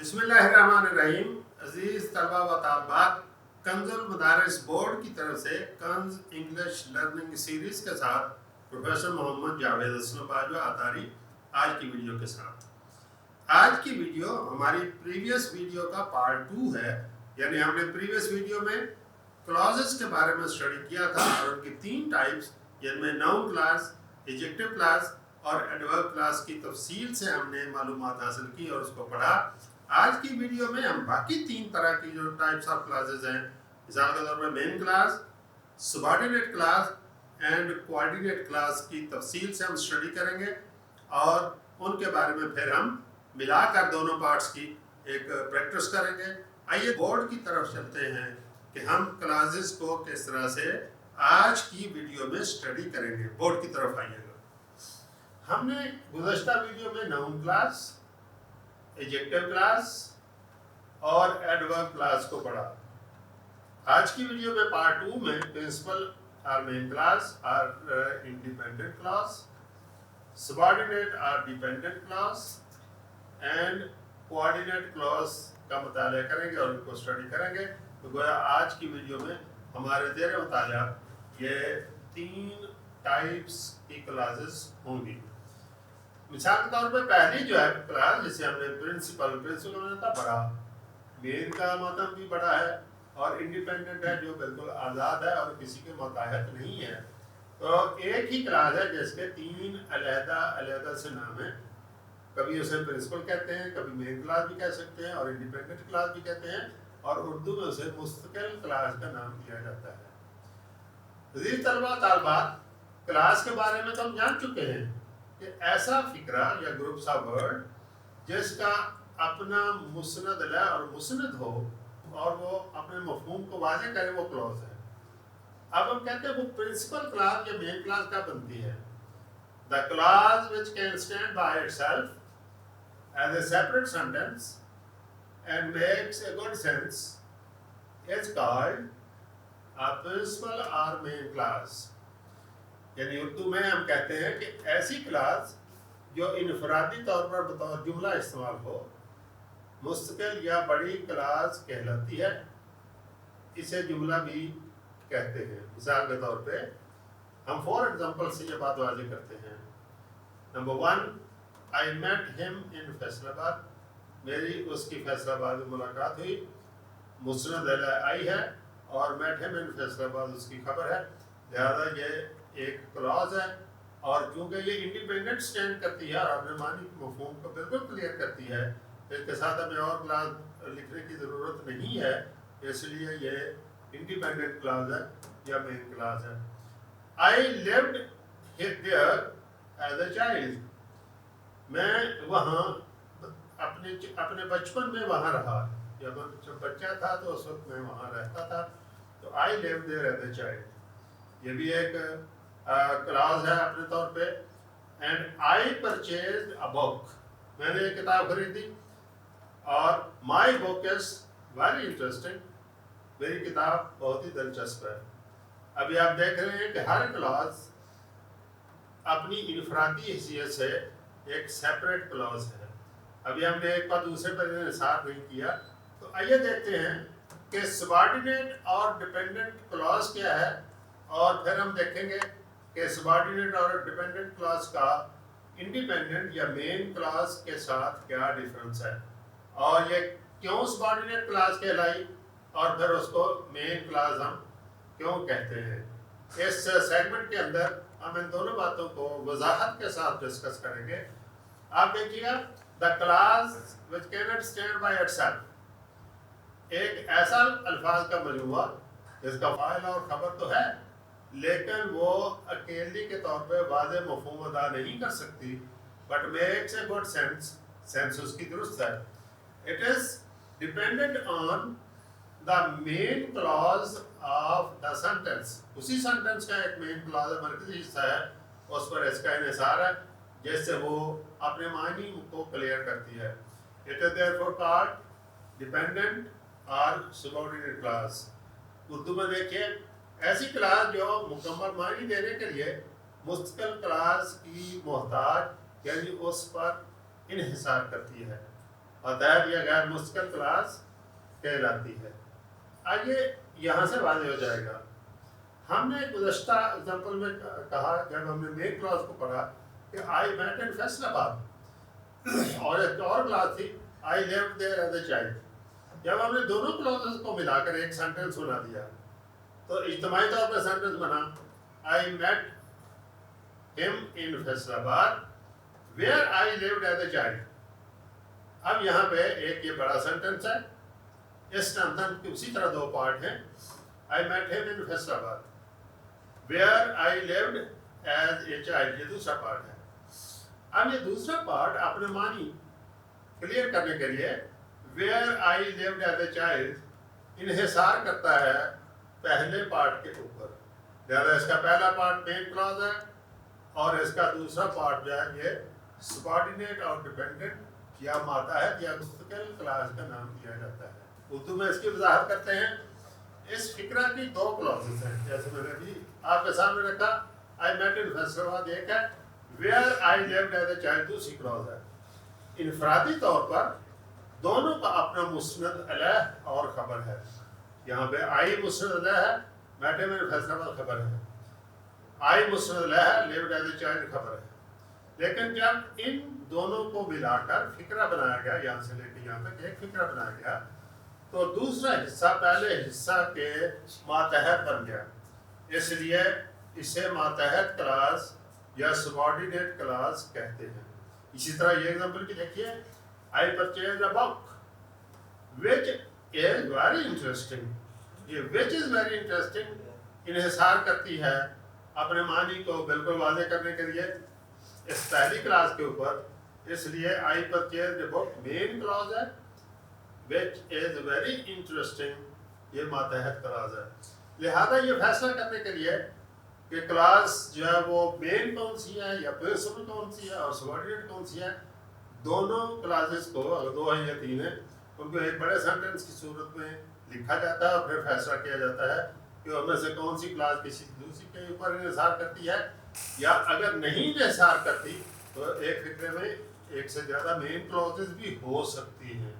بسم اللہ الرحمن الرحیم. عزیز طلبہ و طالبات، کنز المدارس بورڈ کی طرف سے کنز انگلش لرننگ سیریز کے ساتھ پروفیسر محمد جاوید اسلم باجوہ اتاری آج کی ویڈیو کے ساتھ. آج کی ویڈیو ہماری پریویس ویڈیو کا پارٹ 2 ہے. یعنی ہم نے پریویس ویڈیو میں کلازز کے بارے میں اسٹڈی کیا تھا اور ان کی 3 ٹائپس، جن میں ناؤن کلاس، ایڈجیکٹو کلاس اور ایڈورب کلاس کی تفصیل سے ہم نے معلومات حاصل کی اور اس کو پڑھا. آج کی ویڈیو میں ہم باقی 3 طرح کی جو ٹائپس آف کلاسز ہیں، مثال کے طور پر main clause, subordinate clause and coordinate clause کی تفصیل سے ہم اسٹڈی کریں گے اور ان کے بارے میں پھر ہم ملا کر دونوں پارٹس کی ایک پریکٹس کریں گے. آئیے بورڈ کی طرف چلتے ہیں کہ ہم کلاسز کو کس طرح سے آج کی ویڈیو میں اسٹڈی کریں گے. بورڈ کی طرف آئیے گا. ہم نے گزشتہ ویڈیو میں ناؤن کلاس، ایڈجیکٹو کلاس اور ایڈورب کلاس کو پڑھا. آج کی ویڈیو میں پارٹ 2 میں پرنسپل اور مین کلاس اور انڈیپینڈنٹ کلاس، سبارڈینیٹ اور dependent class and coordinate class کا مطالعہ کریں گے اور ان کو اسٹڈی کریں گے. تو گویا آج کی ویڈیو میں ہمارے زیر مطالعہ یہ 3 ٹائپس کی کلاسز ہوں گی. مثال کے طور پہ پہلی جو ہے کلاس جسے ہم نے پرنسپل میں تھا بڑا، مین کا مطلب بھی بڑا ہے اور انڈیپینڈنٹ ہے جو بالکل آزاد ہے اور کسی کے ماتحت نہیں ہے. تو ایک ہی کلاس ہے جس کے 3 علیحدہ سے نام ہیں. کبھی اسے پرنسپل کہتے ہیں، کبھی مین کلاس بھی کہہ سکتے ہیں اور انڈیپینڈنٹ کلاس بھی کہتے ہیں، اور اردو میں اسے مستقل کلاس کا نام دیا جاتا ہے. عزیز طلبہ طالبات، کلاس کے بارے میں تو ہم جان چکے ہیں کہ ایسا فکرہ یا گروپس آف ورڈ جس کا اپنا مسند ہے اور مسند ہو اور وہ اپنے مفہوم کو واضح کرے، وہ کلاس ہے. اب ہم کہتے ہیں وہ پرنسپل کلاس یا مین کلاس کا بنتی ہے. The clause which can stand by itself as a separate sentence and makes a good sense is called a principal or main class. یعنی اردو میں ہم کہتے ہیں کہ ایسی کلاس جو انفرادی طور پر بطور جملہ استعمال ہو، مستقل یا بڑی کلاس کہلاتی ہے. اسے جملہ بھی کہتے ہیں. مثال کے طور پہ ہم فور ایگزامپل سے یہ بات واضح کرتے ہیں. Number 1، I met him in Faisal آباد. میری اس کی فیصل آباد میں ملاقات ہوئی. مسند آئی ہے اور met him in فیصل آباد اس کی خبر ہے، لہذا یہ ایک کلاس ہے. اور چونکہ یہ انڈیپینڈنٹ سٹینڈ کرتی ہے اور اپنے معنی کے مفہوم کو بالکل کلیئر کرتی ہے، اس کے ساتھ ہمیں اور کلاس لکھنے کی ضرورت نہیں ہے، اس لیے یہ انڈیپینڈنٹ کلاس ہے یا مین کلاس ہے. I lived there as a child. میں وہاں اپنے بچپن میں وہاں رہا. جب بچہ تھا تو اس وقت میں وہاں رہتا تھا. تو I lived there as a child. یہ بھی ایک کلاس ہے اپنے طور پہ. اینڈ آئی پرچیزڈ اے بک. میں نے ایک کتاب خریدی اور مائی بک از ویری انٹرسٹنگ. میری کتاب بہت ہی دلچسپ ہے. ابھی آپ دیکھ رہے ہیں کہ ہر کلاس اپنی انفرادی حیثیت سے ایک سیپریٹ کلاس ہے. ابھی ہم نے ایک بار دوسرے پر انحصار نہیں کیا. تو آئیے دیکھتے ہیں کہ سبارڈینیٹ اور ڈیپینڈنٹ کلاس کیا ہے، اور پھر ہم دیکھیں گے کہ سبارڈینیٹ اور ڈیپینڈنٹ کلاس کا انڈیپینڈنٹ یا مین کلاس کے ساتھ کیا ڈیفرنس ہے، اور یہ کیوں سبارڈینیٹ کلاس کہلائی اور پھر اس کو مین کلاس ہم کیوں کہتے ہیں. اس سیگمنٹ کے اندر ہم ان دونوں باتوں کو وضاحت کے ساتھ ڈسکس کریں گے. آپ دیکھیے گا the clause which can't stand by itself. ایک ایسا الفاظ کا مجموعہ جس کا فاعل اور خبر تو ہے، لیکن وہ اکیلی کے طور پہ واضح مفہوم ادا نہیں کر سکتی، but makes a good sense اس کی درست ہے. It is dependent on the main clause of the sentence. اسی سینٹینس کا ایک مین کلاز مرکزی حصہ ہے، اس پر اس کا انحصار ہے جس سے وہ اپنے معنی کو کلیئر کرتی ہے. It is therefore called dependent اور سبارڈینیٹ کلاس. اردو میں دیکھیے ایسی کلاس جو مکمل معنی دینے کے لیے مستقل کلاس کی محتاج یعنی اس پر انحصار کرتی ہے. ماتحت یا غیر مستقل کلاس کہلاتی ہے. آگے یہاں سے واضح ہو جائے گا. ہم نے گزشتہ اگزامپل میں کہا جب ہم نے مین کلاس کو پڑھا کہ آئی میٹ ان فیصل آباد اور ایک اور کلاس تھی I lived there as a child. جب ہم نے دونوں کلاسز کو ملا کر ایک سینٹینس بنا دیا تو اجتماعی طور پر سینٹینس بنا آئی میٹ ہم ان فیصل آباد where I lived as a child. اب یہاں پہ ایک یہ بڑا سینٹینس ہے, اس سینٹینس کے اسی طرح دو پارٹ ہیں. آئی میٹ ہم ان فیصل آباد where I lived as a child, یہ دوسرا پارٹ ہے. اب یہ دوسرا پارٹ اپنے معنی کلیئر کرنے کے لیے where I lived as a child انحصار کرتا ہے پہلے پارٹ کے اوپر. لہٰذا اس کا پہلا پارٹ مین کلاز ہے اور اس کا دوسرا پارٹ جو ہے یہ سبارڈینیٹ اور ڈیپینڈنٹ یا ماتحت یا مستقل کلاس کا نام دیا جاتا ہے. اردو میں اس کی وضاحت کرتے ہیں. اس فکرہ کی دو کلاسز ہیں جیسے میں نے ابھی آپ کے سامنے رکھا. آئی میٹ ان فیصل آباد ایک ہے, where I lived as a child دوسری کلاس ہے. انفرادی طور پر دونوں کا اپنا مسند علیہ اور خبر ہے. یہاں پہ آئی مسند علیہ ہے, میٹ ان فیصل آباد خبر ہے. آئی مسند علیہ ہے, لیوڈ ایز اے چائلڈ خبر ہے. لیکن جب ان دونوں کو ملا کر فکرہ بنایا گیا, یہاں سے لے کے یہاں تک ایک فکرہ بنایا گیا, تو دوسرا حصہ پہلے حصہ کے ماتحت بن گیا. اس لیے اسے ماتحت کلاس یا سبارڈینیٹ کلاس کہتے ہیں. اسی طرح یہ ایگزامپل کی دیکھیے, آئی purchase a book which is very interesting. یہ وچ از ویری انٹرسٹنگ انحصار کرتی ہے اپنے معنی کو بالکل واضح کرنے کے لیے اس پہلی کلاس کے اوپر. اس لیے I purchase a book main clause ہے, which is very interesting یہ ماتحت کلاس ہے. لہذا یہ فیصلہ کرنے کے لیے کہ کلاس جو ہے وہ مین کون سی ہے یا پرنسپل کون سی ہے اور سبارڈینیٹ کون سی ہے, دونوں کلاسز کو اگر دو ہیں یا تین ہیں ان کو ایک بڑے سینٹینس کی صورت میں لکھا جاتا ہے اور پھر فیصلہ کیا جاتا ہے کہ ان میں سے کون سی کلاس کسی دوسری کے اوپر انحصار کرتی ہے, یا اگر نہیں انحصار کرتی تو ایک فکرے میں ایک سے زیادہ مین کلاسز بھی ہو سکتی ہیں.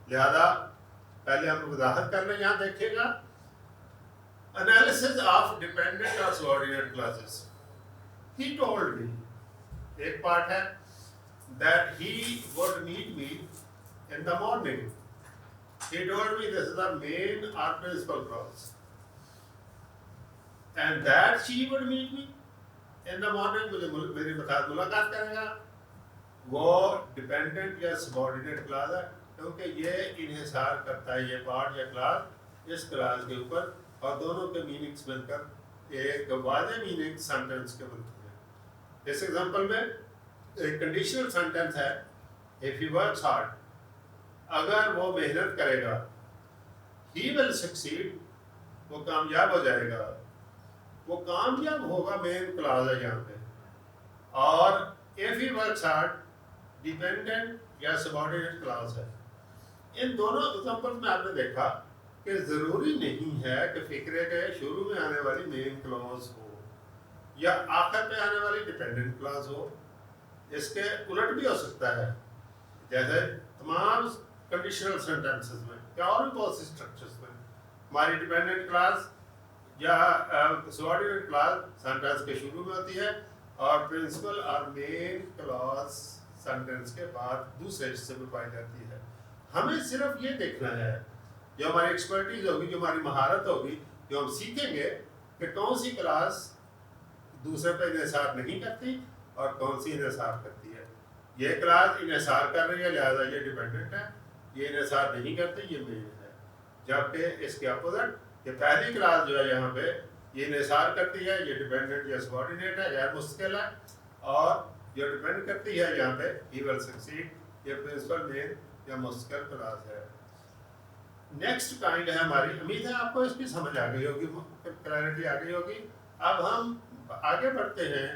لہذا پہلے ہم وضاحت کر لیں. یہاں دیکھیے گا انالیسز آف ڈیپینڈنٹ اور subordinate classes. He told me ایک پارٹ ہے that he would meet me in the morning. He told me this is the main or principal clause. And that she would meet me in the morning, مجھے میری ملاقات کرے گا, وہ dependent یا subordinate class ہے کیونکہ یہ انحصار کرتا ہے یہ پارٹ یا کلاس اس کلاس کے اوپر, اور دونوں کے میننگس مل کر ایک واضح میننگ سینٹینس کے بنتی ہے. اس ایگزامپل میں ایک کنڈیشنل سینٹینس ہے if he works hard, اگر وہ محنت کرے گا, he will succeed, وہ کامیاب ہو جائے گا. وہ کامیاب ہوگا مین کلاس ہے یہاں پہ. اور if he works hard dependent یا سبارڈینیٹ کلاس ہے. ان دونوں ایگزامپل میں آپ نے دیکھا کہ ضروری نہیں ہے کہ فکرے کے شروع میں آنے والی مین کلاس ہو یا آخر پہ آنے والی ڈیپینڈنٹ کلاس ہو. اس کے الٹ بھی ہو سکتا ہے, جیسے تمام کنڈیشنل سینٹینسز میں یا اور بھی بہت سی اسٹرکچرز میں ہماری ڈیپینڈنٹ کلاس یا سبارڈینیٹ کلاس سینٹینس کے شروع میں ہوتی ہے اور پرنسپل اور مین کلاس سینٹینس کے بعد دوسرے حصے میں پائی جاتی ہے. ہمیں صرف یہ دیکھنا ہے, جو ہماری ایکسپرٹیز ہوگی, جو ہماری مہارت ہوگی, جو ہم سیکھیں گے کہ کون سی کلاس دوسرے پہ انحصار نہیں کرتی اور کون سی انحصار کرتی ہے. یہ کلاس انحصار کر رہی ہے لہٰذا یہ ڈیپینڈنٹ ہے, یہ انحصار نہیں کرتی یہ مین ہے. جبکہ اس کے اپوزٹ یہ پہلی کلاس جو ہے یہاں پہ یہ انحصار کرتی ہے, یہ ڈیپینڈنٹ یا سبارڈینیٹ ہے, غیر مستقل ہے, اور جو ڈیپینڈ کرتی ہے یہاں پہ he will succeed, یہ پرنسپل مین یا مستقل کلاس ہے. نیکسٹ کائنڈ ہے ہماری, امید ہے آپ کو اس کی سمجھ آ گئی ہوگی, کلیئرٹی آ گئی ہوگی. اب ہم آگے بڑھتے ہیں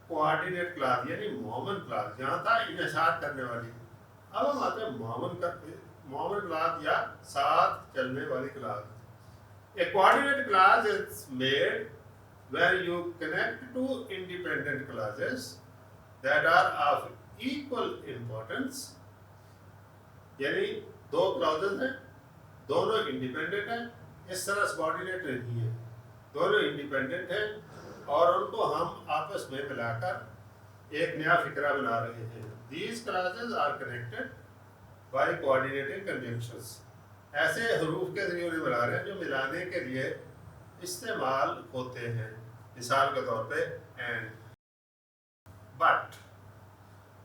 کوآرڈینیٹ کلاس یعنی معاون کلاس. یہاں تھا انحصار کرنے والی, اب ہم آتے ہیں معاون کلاس یا ساتھ چلنے والی class. A coordinate class is made where you connect two independent classes that are of equal importance یعنی دو کلازز ہیں، دونوں انڈیپینڈنٹ ہیں، اس طرح سبارڈینیٹ نہیں ہے، دونوں انڈیپینڈنٹ ہیں اور ان کو ہم آپس میں ملا کر ایک نیا فقرہ بنا رہے ہیں. These clauses are connected by coordinating conjunctions. ایسے حروف کے ذریعے انہیں ملا رہے ہیں جو ملانے کے لیے استعمال ہوتے ہیں. مثال کے طور پہ and, but,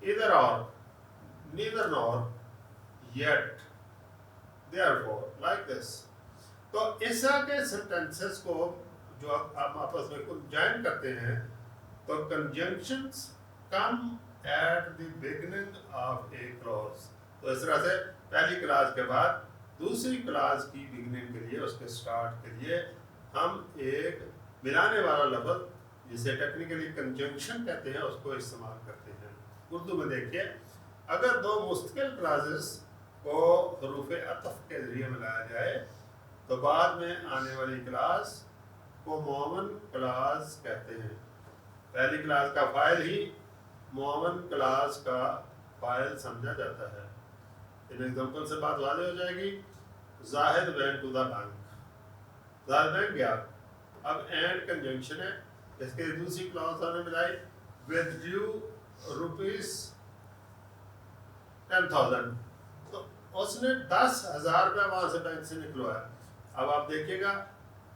either or, neither nor, yet, therefore, like this. تو اس طرح کے سینٹینسز کو جو آپ آپس میں جوائن کرتے ہیں تو conjunctions come at the beginning of a clause. تو اس طرح سے پہلی کلاس کے بعد دوسری کلاس کی بگننگ کے لیے، اس کے سٹارٹ کے لیے ہم ایک ملانے والا لفظ جسے ٹیکنیکلی کنجنکشن کہتے ہیں اس کو استعمال کرتے ہیں. اردو میں دیکھیے، اگر دو مستقل کلازز کو حروف عطف کے ذریعے ملایا جائے تو بعد میں آنے والی کلاس کو معاون کلاس کہتے ہیں. پہلی کلاس کا فاعل ہی معاون کلاس کا فاعل سمجھا جاتا ہے. ان ایگزامپل سے بات واضح ہو جائے گی. Zahid went to the bank, Zahid bank گیا. اب اینڈ کنجنکشن ہے، اس کے دوسری کلاس ہم نے ملائی withdrew روپیز 10,000. تو اس نے 10,000 روپیہ وہاں سے بینک سے نکلوایا. اب آپ دیکھیے گا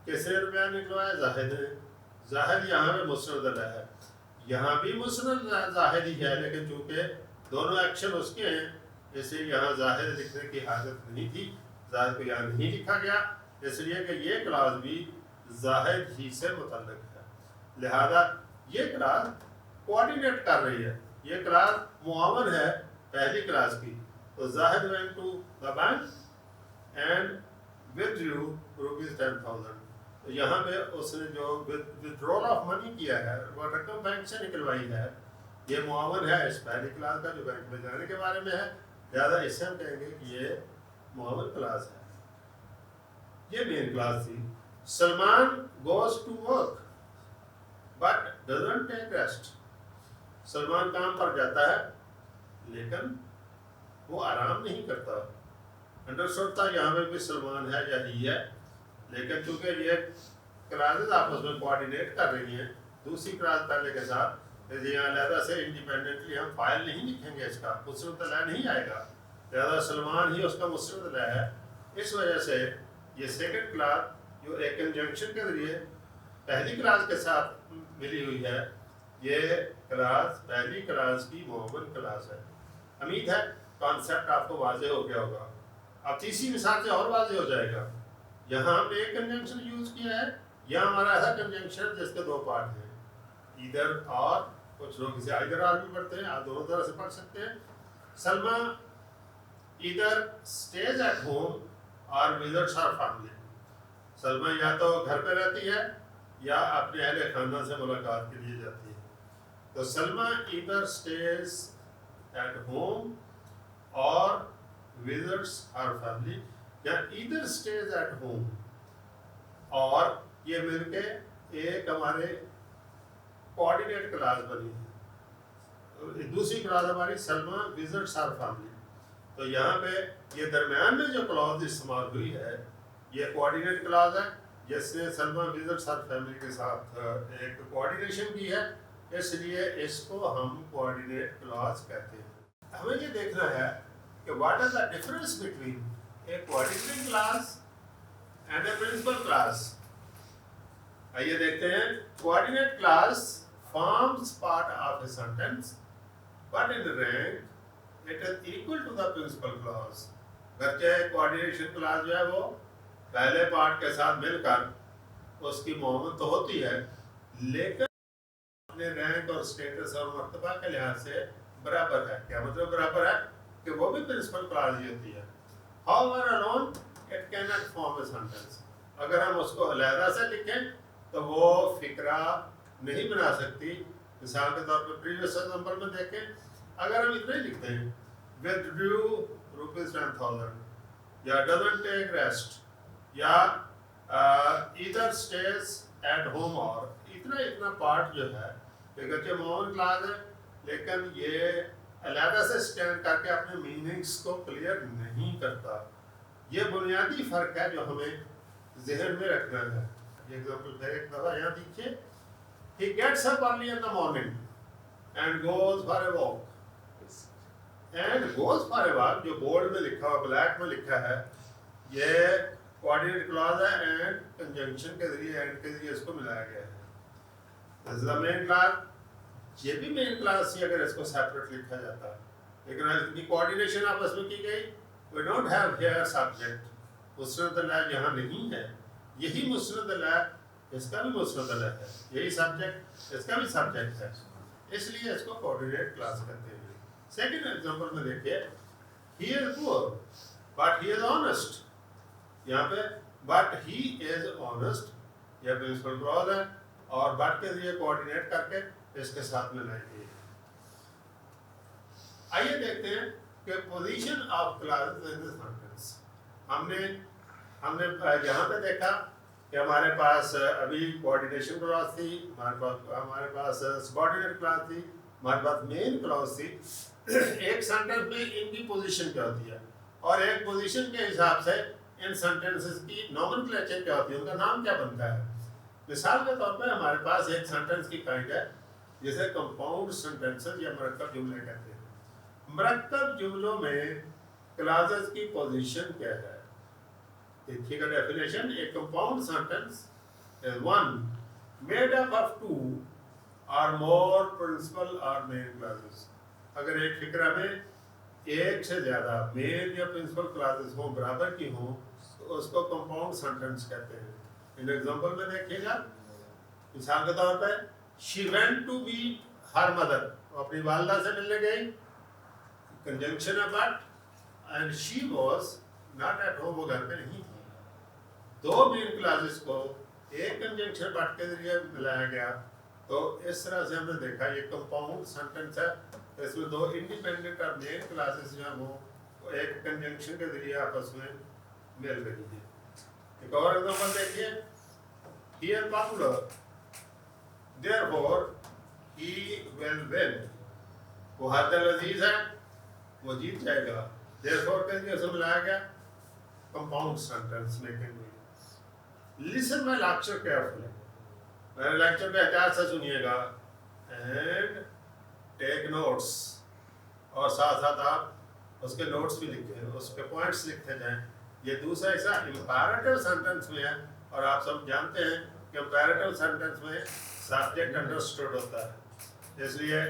کس نے روپیہ نکلوایا؟ زاہد نے. زاہد یہاں پہ مسند اللہ ہے، یہاں بھی مسند زاہد ہی ہے، لیکن چونکہ دونوں ایکشن اس کے ہیں اس لیے یہاں زاہد لکھنے کی حاجت نہیں تھی، زاہد کو یہاں نہیں لکھا گیا، اس لیے کہ یہ کلاس بھی زاہد ہی سے متعلق ہے. لہذا یہ کلاس کوآرڈینیٹ کر رہی ہے، یہ کلاس معاون ہے پہلی کلاس کی. تو زاہد went to the bank and withdrew rupees 10,000. تو یہاں پہ اس نے جو withdrawal of money کیا ہے، وہ رقم بینک سے نکلوائی ہے، یہ معاون ہے اس پہلی کلاس کا جو بینک میں جانے کے بارے میں ہے. لہٰذا اس سے ہم کہیں گے کہ یہ معاون کلاس ہے. یہ مین کلاس تھی. Salman goes to work but doesn't take rest. Salman کام پر جاتا ہے لیکن وہ آرام نہیں کرتا. انڈرسٹوڈ تھا یہاں پہ بھی سلمان ہے یا ہی ہے، لیکن چونکہ یہ کلاسز آپس میں کوآرڈینیٹ کر رہی ہیں دوسری کلاس پہلے کے ساتھ، یہاں علیحدہ سے انڈیپینڈنٹلی ہم فائل نہیں لکھیں گے، اس کا مسند اللہ نہیں آئے گا، لہٰذا سلمان ہی اس کا مسند اللہ ہے. اس وجہ سے یہ سیکنڈ کلاس جو ایک کنجنکشن کے ذریعے پہلی کلاس کے ساتھ ملی ہوئی ہے، یہ کلاس پہلی کلاس کی معاون کلاس ہے. امید ہے کانسیپٹ آپ کو واضح ہو گیا ہوگا. اب تیسری مثال سے اور واضح ہو جائے گا. یہاں ہم نے ایک کنجنکشن یوز کیا ہے، یہاں ہمارا ایسا کنجنکشن جس کے دو پارٹ ہیں، ایدر اور. کچھ لوگ اسے ایدر اور بھی پڑھتے ہیں، آپ دونوں طرح سے پڑھ سکتے ہیں. سلمہ ایدر اسٹیز ایٹ ہوم اور وزٹس ہر فیملی. سلمہ یا تو گھر پہ رہتی ہے یا اپنے اہل خاندان سے ملاقات کے لیے جاتی ہے. تو سلمہ ایدر اسٹیز ایٹ ہوم اور visits her family، یا either stays at home، اور یہ مل کے ایک ہمارے کوآرڈینیٹ کلاس بنی ہے. دوسری کلاس ہماری سلمہ visits her family. تو یہاں پہ یہ درمیان میں جو کلاس استعمال ہوئی ہے یہ کوآرڈینیٹ کلاس ہے جس نے سلمہ visits her family کے ساتھ ایک کوآرڈینیشن کی ہے، اس لیے اس کو ہم کوآرڈینیٹ کلاس کہتے ہیں. ہمیں یہ دیکھنا ہے کہ what is the difference between a coordinating class and a principal class. آئیے دیکھتے ہیں. coordinate class forms part of a sentence but in rank it is equal to the principal class. گرچہ coordination class جو ہے وہ پہلے part کے ساتھ مل کر اس کی معاون تو ہوتی ہے لیکن اپنے رینک اور اسٹیٹس اور مرتبہ کے لحاظ سے برابر ہے. کیا مطلب برابر ہے؟ کہ وہ بھی پرنسپل کلاس ہی ہوتی ہے. However alone it cannot form a sentence. اگر ہم اس کو علیحدہ سے لکھیں تو وہ فقرہ نہیں بنا سکتی. مثال کے طور پہ پریویس ایگزامپل میں دیکھیں، اگر ہم اتنا ہی لکھتے ہیں withdrew rupees 10,000 یا doesn't take rest یا either stays at home اور اتنا پارٹ جو ہے کہ گرچہ معاون کلاس ہے لیکن یہ علیحدہ سے اسٹینڈ کر کے اپنے میننگس کو کلیئر نہیں کرتا. یہ بنیادی فرق ہے جو ہمیں ذہن میں رکھنا ہے. یہ ایگزامپل پھر ایک دفعہ یہاں دیکھیے. He gets up early in the morning and goes for a walk. And goes for a walk جو بورڈ میں لکھا ہوا بلیک میں لکھا ہے یہ کوآرڈینیٹ کلاز ہے اینڈ کنجنکشن کے ذریعے اینڈ کے ذریعے اس کو ملایا گیا ہے. This is the main class. یہ بھی مین کلاس تھی اگر اس کو سیپریٹ لکھا جاتا ہے لیکن ان کی کوآرڈینیشن آپس میں کی گئی. We don't have here subject. مسند اللہ یہاں نہیں ہے. یہی مسند اللہ اس کا بھی مسند اللہ ہے. یہی سبجیکٹ اس کا بھی سبجیکٹ ہے. اس لیے اس کو کوآرڈینیٹ کلاس کہتے ہیں. سیکنڈ ایگزامپل میں دیکھیے. He is poor but he is honest. یہاں پہ but he is honest یہ پرنسپل کلاز ہے اور but کے ذریعے کوآرڈینیٹ کر کے اس کے ساتھ ملائی گئی. آئیے دیکھتے ہیں کہ position of classes in the sentence. ہم نے یہاں پہ دیکھا کہ ہمارے پاس ابھی کوآرڈینیشن کلاس تھی, ہمارے پاس سبارڈینیٹ کلاس تھی, ہمارے پاس مین کلاس تھی. ایک سینٹینس میں ان کی پوزیشن کیا ہوتی ہے اور ایک پوزیشن کے حساب سے ان سینٹینسز کی نومنکلیچر کیا ہوتی ہے, ان کا نام کیا بنتا ہے. مثال کے طور پہ ہمارے پاس ایک سینٹینس کی کائنڈ ہے جسے کمپاؤنڈ سینٹینسز یا مرکب جملے کہتے ہیں. مرکب جملوں میں کلاسز کی پوزیشن کیا ہے. دیکھیے گا ڈیفینیشن. ایک compound sentence is one made up of two or more principal or main clauses. اگر ایک فقرہ میں ایک سے زیادہ مین یا پرنسپل کلاسز ہوں, برابر کی ہوں, تو اس کو کمپاؤنڈ سینٹینس کہتے ہیں. ان ایگزامپل میں دیکھیے گا. مثال کے طور پہ she went to meet her mother. وہ اپنی والدہ سے ملنے گئی. کنجنکشن ہے but and she was not at home. وہ گھر پہ نہیں تھی. دو مین کلاسز کو ایک کنجنکشن بٹ کے ذریعے ملایا گیا. تو اس طرح سے ہم نے دیکھا یہ کمپاؤنڈ سینٹینس ہے. اس میں دو انڈیپینڈنٹ اور مین کلاسز جو ہیں وہ ایک کنجنکشن کے ذریعے آپس میں مل رہی ہیں. ایک اور ایگزامپل دیکھیے. He is popular, therefore he will win. وہ حد لذیذ ہے, وہ جیت جائے گا. therefore کے ذریعے سے ملایا گیا کمپاؤنڈ سینٹینس میکنگ میں. Listen my lecture carefully. میرے لیکچر کو احتیاط سے سنیے گا. And take notice. اور ساتھ ساتھ آپ اس کے نوٹس بھی لکھیں, اس کے پوائنٹس لکھتے جائیں. یہ دوسرا حصہ امپیریٹو سینٹینس میں ہے اور آپ سب جانتے ہیں کہ امپیریٹو سینٹینس میں سبجیکٹ انڈرسٹوڈ ہوتا ہے. اس لیے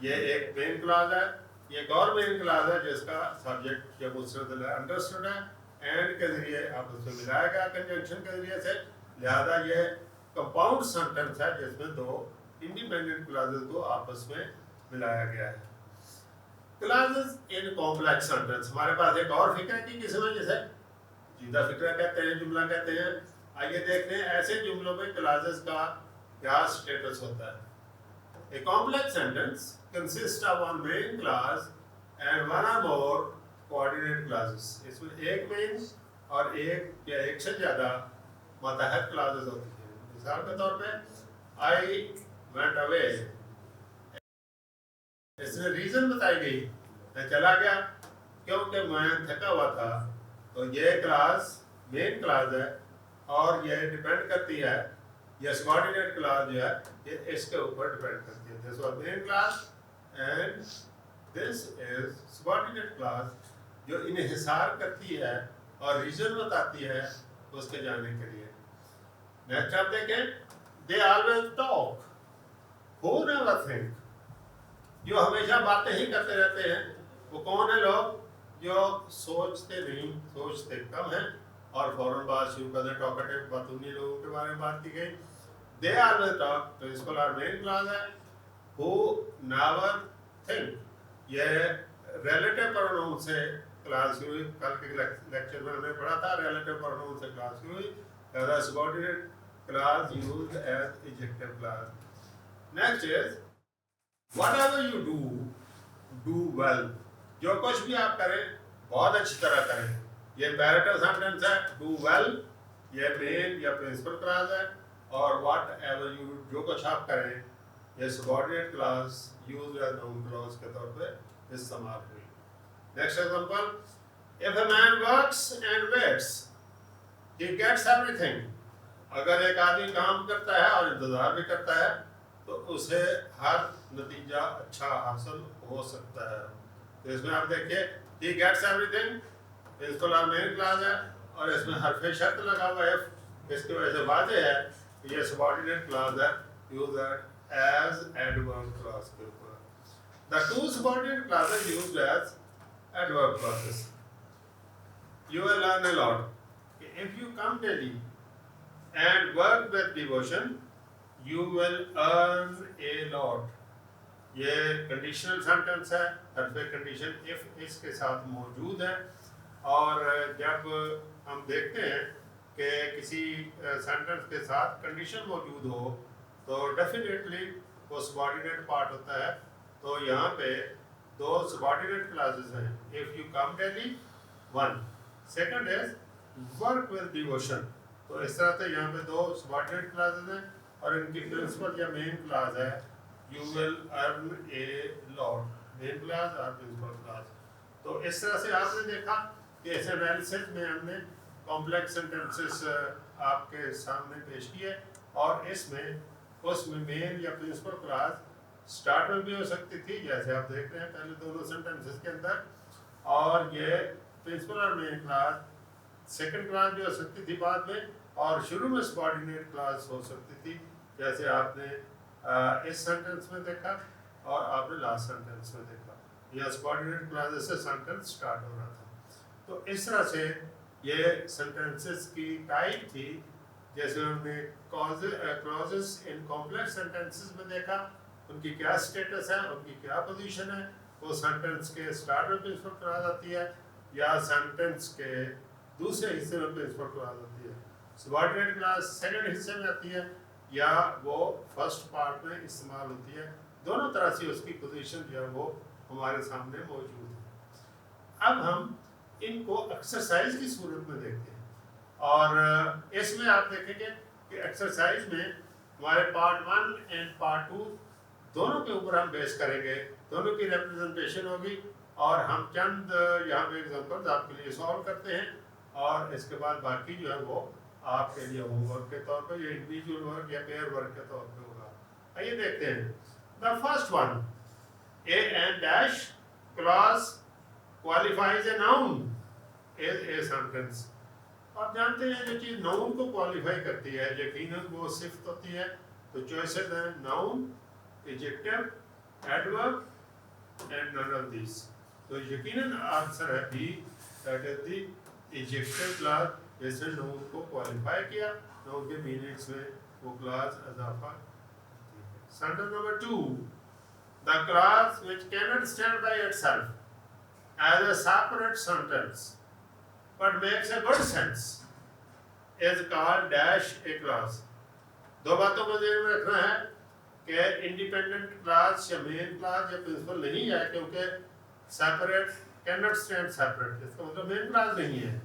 یہ ایک مین کلاز ہے. یہ ایک اور مین کلاز ہے جس کا سبجیکٹ یا مسند انڈرسٹوڈ ہے. اینڈ کے ذریعے آپ اس میں ملایا گیا کنجنکشن کے ذریعے سے. لہذا یہ کمپاؤنڈ سینٹینس ہے جس میں دو انڈیپینڈنٹ کلاسز کو آپس میں ملایا گیا ہے. Classes in complex sentence. ہمارے پاس ایک اور فکرہ کی قسم ہے جسے جیدہ فکرہ کہتے ہیں, جملہ کہتے ہیں. آئیے دیکھتے ہیں ایسے جملوں میں کلاسز کا کیا سٹیٹس ہوتا ہے. A complex sentence consists of one main clause and one or more coordinate clauses. اس میں ایک مین اور ایک یا ایک سے زیادہ ماتحت کلاسز ہوتی ہیں. مثال کے طور پہ I went away. اس میں ریزن بتائی گئی, میں چلا گیا کیونکہ میں تھکا ہوا تھا. تو یہ کلاس مین کلاس ہے اور یہ ڈیپینڈ کرتی ہے, یہ سبارڈینیٹ کلاس جو ہے یہ اس کے اوپر ڈیپینڈ کرتی ہے. This was main clause and this is subordinate clause جو انحصار کرتی ہے اور ریزن بتاتی ہے اس کے جانے کے لیے. نیکسٹ آپ دیکھیں. They always talk who never think. جو ہمیشہ باتیں ہی کرتے رہتے ہیں وہ کون ہیں لوگ؟ جو سوچتے نہیں, سوچتے کم ہیں اور فوراً بات شروع کر دیں. ٹاکٹیو باتونی لوگوں کے بارے میں بات کی گئی. دے آلویز ٹاک پرنسپل اور مین کلاس ہے. ہو نیور تھنک یہ ریلیٹیو پروناؤن سے کلاس شروع ہوئی. کل کے لیکچر میں ہم نے پڑھا تھا ریلیٹیو پروناؤن سے کلاس شروع ہوئی. As subordinate clause used as adjective clause. Next is whatever you do well. جو کچھ بھی آپ کریں بہت اچھی طرح کریں. یہ امپیریٹو سینٹینس ہے. do well یہ مین یا پرنسپل کلاس ہے اور whatever you جو کچھ آپ کریں یہ subordinate clause use as noun clause کے طور پہ استعمال ہوئی. Next example, if a man works and waits, he gets everything. اگر ایک آدمی کام کرتا ہے اور انتظار بھی کرتا ہے تو اسے ہر نتیجہ اچھا حاصل ہو سکتا ہے. تو اس میں آپ دیکھیے he gets everything پرنسپل اور مین کلاس ہے, اور اس میں حرف شرط لگا ہوا ہے. اس کی وجہ سے واضح ہے کہ یہ سبارڈینیٹ کلاس ہے, یوز ایز ایڈورب کلاس کے اوپر. The two subordinate classes used as adverb clauses. You will learn a lot. If you come daily and work with devotion, you will earn a lot. یہ conditional sentence ہے, حرف condition if اس کے ساتھ موجود ہے. اور جب ہم دیکھتے ہیں کہ کسی سینٹنس کے ساتھ کنڈیشن موجود ہو تو ڈیفینیٹلی وہ سبارڈینیٹ پارٹ ہوتا ہے. تو یہاں پہ دو سبارڈینیٹ کلاسز ہیں, if you come daily, one. Second is work with devotion. تو اس طرح سے یہاں پہ دو سبارڈینیٹ کلاسز ہیں اور ان کی پرنسپل یا مین کلاس ہے you will earn a lot. Main clause اور پرنسپل کلاس. تو اس طرح سے آپ نے دیکھا کہ اس انالیسس میں ہم نے کمپلیکس سینٹنسز آپ کے سامنے پیش کیے, اور اس میں مین یا پرنسپل کلاس اسٹارٹ میں بھی ہو سکتی تھی جیسے آپ دیکھ رہے ہیں پہلے دونوں سینٹنسز کے اندر, اور یہ پرنسپل اور مین کلاس سیکنڈ کلاس بھی ہو سکتی تھی بعد میں, اور شروع میں سبارڈینیٹ کلاس ہو سکتی تھی جیسے آپ نے اس سینٹنس میں دیکھا اور آپ نے لاسٹ سینٹنس میں دیکھا, یا سبارڈینیٹ کلاس سے سینٹنس اسٹارٹ ہو رہا تھا. تو اس طرح سے یہ سینٹنسز کی ٹائپ تھی. جیسے ہم نے کلوزز ان کمپلیکس سینٹنسز میں دیکھا, ان کی کیا اسٹیٹس ہے, ان کی کیا پوزیشن ہے, وہ سینٹنس کے اسٹارٹ میں پرنسپل کلاس آتی ہے یا سینٹنس کے دوسرے حصے میں پرنسپل کلاس آتی ہے. سبارڈینیٹ کلاس سیکنڈ حصے میں آتی ہے یا وہ فرسٹ پارٹ میں استعمال ہوتی ہے. دونوں طرح سے اس کی پوزیشن جو ہے وہ ہمارے سامنے موجود ہے. اب ہم ان کو ایکسرسائز کی صورت میں دیکھتے ہیں, اور اس میں آپ دیکھیں گے کہ ایکسرسائز میں ہمارے پارٹ 1 اینڈ پارٹ 2 دونوں کے اوپر ہم بیس کریں گے, دونوں کی ریپرزنٹیشن ہوگی, اور ہم چند یہاں پہ ایگزامپلز آپ کے لیے سالو کرتے ہیں, اور اس کے بعد باقی جو ہے وہ آپ کے لیے ہوم ورک کے طور پہ یا انڈیویجول ورک یا پیئر ورک کے طور پہ ہوگا. آئیے دیکھتے ہیں. The first one, a and dash class qualifies a noun as a sentence. آپ جانتے ہیں جو چیز ناؤن کو کوالیفائی کرتی ہے یقیناً وہ صفت ہوتی ہے. تو چوائسز ہیں noun, adjective, adverb and none of these. تو یقیناً آنسر ہے B, that is the adjective clause, جیسے ناؤن کو کوالیفائی کیا, ناؤن کے میننگس میں وہ کلاس اضافہ. Sentence number 2, the class which cannot stand by itself as a separate sentence but makes a good sense is called dash a class. دو باتوں کو ذہن میں رکھنا ہے کہ انڈیپینڈنٹ کلاس یا مین کلاس یا پرنسپل نہیں ہے, کیونکہ سیپریٹ cannot stand separate, اس کا مطلب مین کلاس نہیں ہے,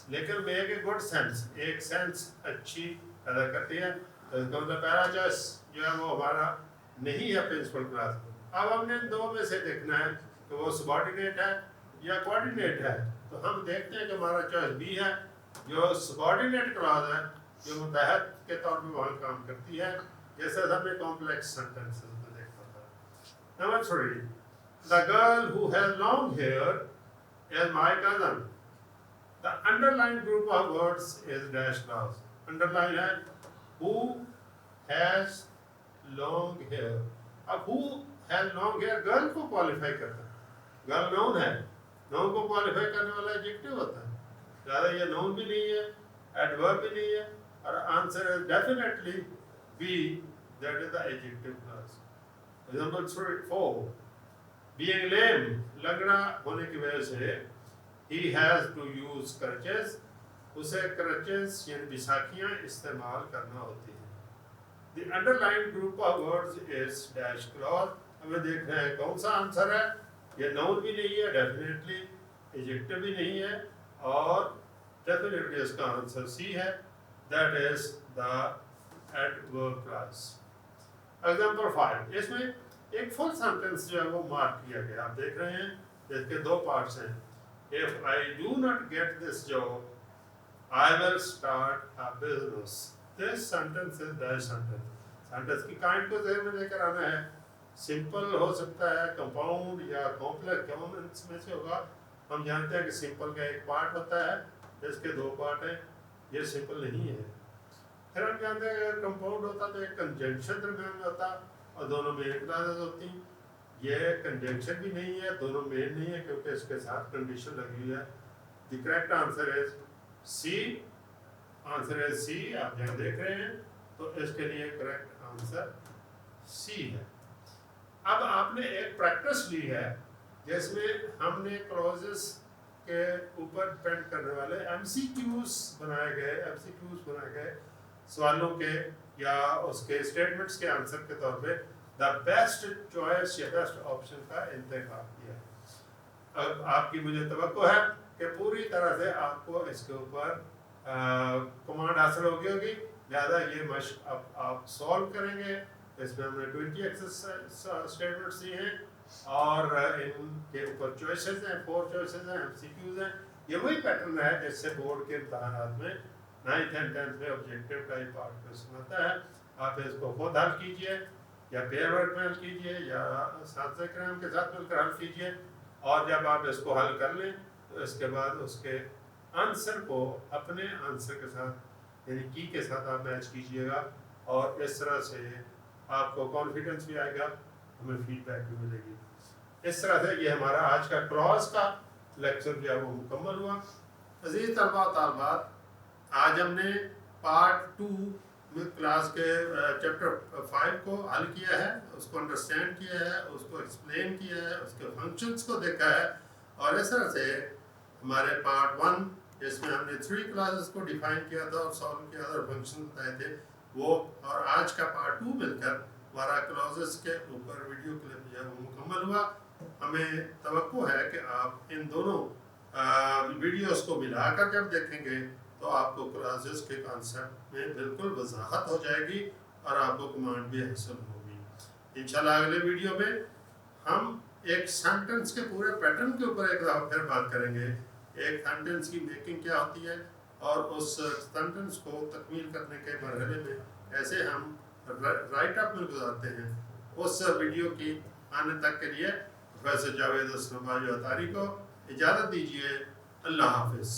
لیکن میک اے گڈ سینس, ایک سینس اچھی ادا کرتی ہے. تو اس کا مطلب پہلا چوائس جو ہے وہ ہمارا نہیں ہے پرنسپل کلاس. اب ہم نے دو میں سے دیکھنا ہے کہ وہ سبارڈینیٹ ہے یا کوآرڈینیٹ ہے. تو ہم دیکھتے ہیں کہ ہمارا چوائس بی ہے جو سبارڈینیٹ کلاس ہے, جو متحد کے طور پہ وہاں کام کرتی ہے, جیسے ہم نے کمپلیکس سینٹنسز میں دیکھا تھا. Number 3, the girl who has long hair is my cousin. The underlined group of words is dash clause. Underline ہے who has long hair. اب who has long hair girl کو qualify کرتا ہے. girl noun ہے, noun کو qualify کرنے والا adjective ہوتا ہے. زیادہ یہ noun بھی نہیں ہے, adverb بھی نہیں ہے, اور answer is definitely B, that is the adjective clause. Example 4, being lame, لنگڑا ہونے کی وجہ سے he has to use crutches, اسے crutches یعنی بساکھیاں استعمال کرنا ہوتی ہیں. The underlined group of words is dash clause. ہمیں دیکھ رہے ہیں کون سا آنسر ہے. یہ noun بھی نہیں ہے ڈیفینیٹلی, adjective بھی نہیں ہے, اور ڈیفینیٹلی اس کا آنسر سی ہے, that is the adverb clause. Example 5, اس میں ایک فل سینٹنس جو ہے وہ مارک کیا گیا. آپ دیکھ رہے ہیں اس کے دو پارٹس ہیں. If I do not get this job, I will start a business. This sentence is the sentence. Sentence کی کائنڈ کو ذہن میں لے کر آنا ہے. سمپل ہو سکتا ہے, کمپاؤنڈ یا کمپلیکس, کون اس میں سے ہوگا. ہم جانتے ہیں کہ سمپل کا ایک پارٹ ہوتا ہے, اس کے دو پارٹ ہیں. یہ سمپل نہیں ہے. پھر ہم جانتے ہیں کہ اگر کمپاؤنڈ ہوتا تو ایک کنجنکشن درمیان میں ہوتا اور دونوں مین کلاسز ہوتی. یہ کنجنکشن بھی نہیں ہے, دونوں مین نہیں ہے, کیونکہ اس کے ساتھ کنڈیشن لگی ہوئی ہے. The correct answer is C. Answer is C. آپ یہاں دیکھ رہے ہیں تو اس کے لیے کریکٹ آنسر سی ہے. اب آپ نے ایک پریکٹس لی ہے جس میں ہم نے کلوزز کے اوپر ڈپینڈ کرنے والے ایم سی کیوز بنائے گئے سوالوں کے یا اس کے اسٹیٹمنٹس کے آنسر کے طور پہ دا بیسٹ چوائس یا بیسٹ آپشن کا انتخاب کیا. اب آپ کی مجھے توقع ہے کہ پوری طرح سے آپ کو اس کے اوپر کمانڈ حاصل ہوگی. لہٰذا یہ مشق اب آپ سالو کریں گے. اس میں ہم نے 20 اسٹیٹمنٹس دی ہیں اور ان کے اوپر چوائسیز ہیں, 4 چوائسیز ہیں, ایم سی کیوز ہیں. یہ وہی پیٹرن ہے جس سے بورڈ کے امتحانات میں 9th and 10th میں آبجیکٹیو ٹائپ پارٹ کوسچن آتا ہے. آپ اس کو خود حل کیجئے یا پیئر ورک میں حل کیجئے یا اساتذہ کرام کے ساتھ مل کر حل کیجئے. اور جب آپ اس کو حل کر لیں تو اس کے بعد اس کے آنسر کو اپنے آنسر کے ساتھ یعنی کی کے ساتھ آپ میچ کیجئے گا اور اس طرح سے آپ کو کانفیڈنس بھی آئے گا, ہمیں فیڈ بیک بھی ملے گی. اس طرح سے یہ ہمارا آج کا کلاس کا لیکچر جو ہے وہ مکمل ہوا. عزیز طلباء و طالبات, آج ہم نے پارٹ 2 میں کلاس کے چیپٹر 5 کو حل کیا ہے, اس کو انڈرسٹینڈ کیا ہے, اس کو ایکسپلین کیا ہے, اس کے فنکشنز کو دیکھا ہے. اور اس طرح سے ہمارے پارٹ 1 جس میں ہم نے 3 کلاسز کو ڈیفائن کیا تھا اور سالو کیا تھا اور فنکشن بتائے تھے وہ, اور آج کا پارٹ 2 مل کر ہمارا کلاسز کے اوپر ویڈیو کلپ جو ہے وہ مکمل ہوا. ہمیں توقع ہے کہ آپ ان دونوں ویڈیوز کو ملا کر جب دیکھیں گے تو آپ کو کلاسز کے کانسیپٹ میں بالکل وضاحت ہو جائے گی اور آپ کو کمانڈ بھی حاصل ہوگی. انشاءاللہ اگلے ویڈیو میں ہم ایک سینٹنس کے پورے پیٹرن کے اوپر ایک دفعہ پھر بات کریں گے. ایک سینٹنس کی میکنگ کیا ہوتی ہے اور اس سینٹنس کو تکمیل کرنے کے مرحلے میں کیسے ہم رائٹ اپ میں گزارتے ہیں. اس ویڈیو کی آنے تک کے لیے پروفیسر جاوید اسلم باجوہ عطاری کو اجازت دیجیے. اللہ حافظ.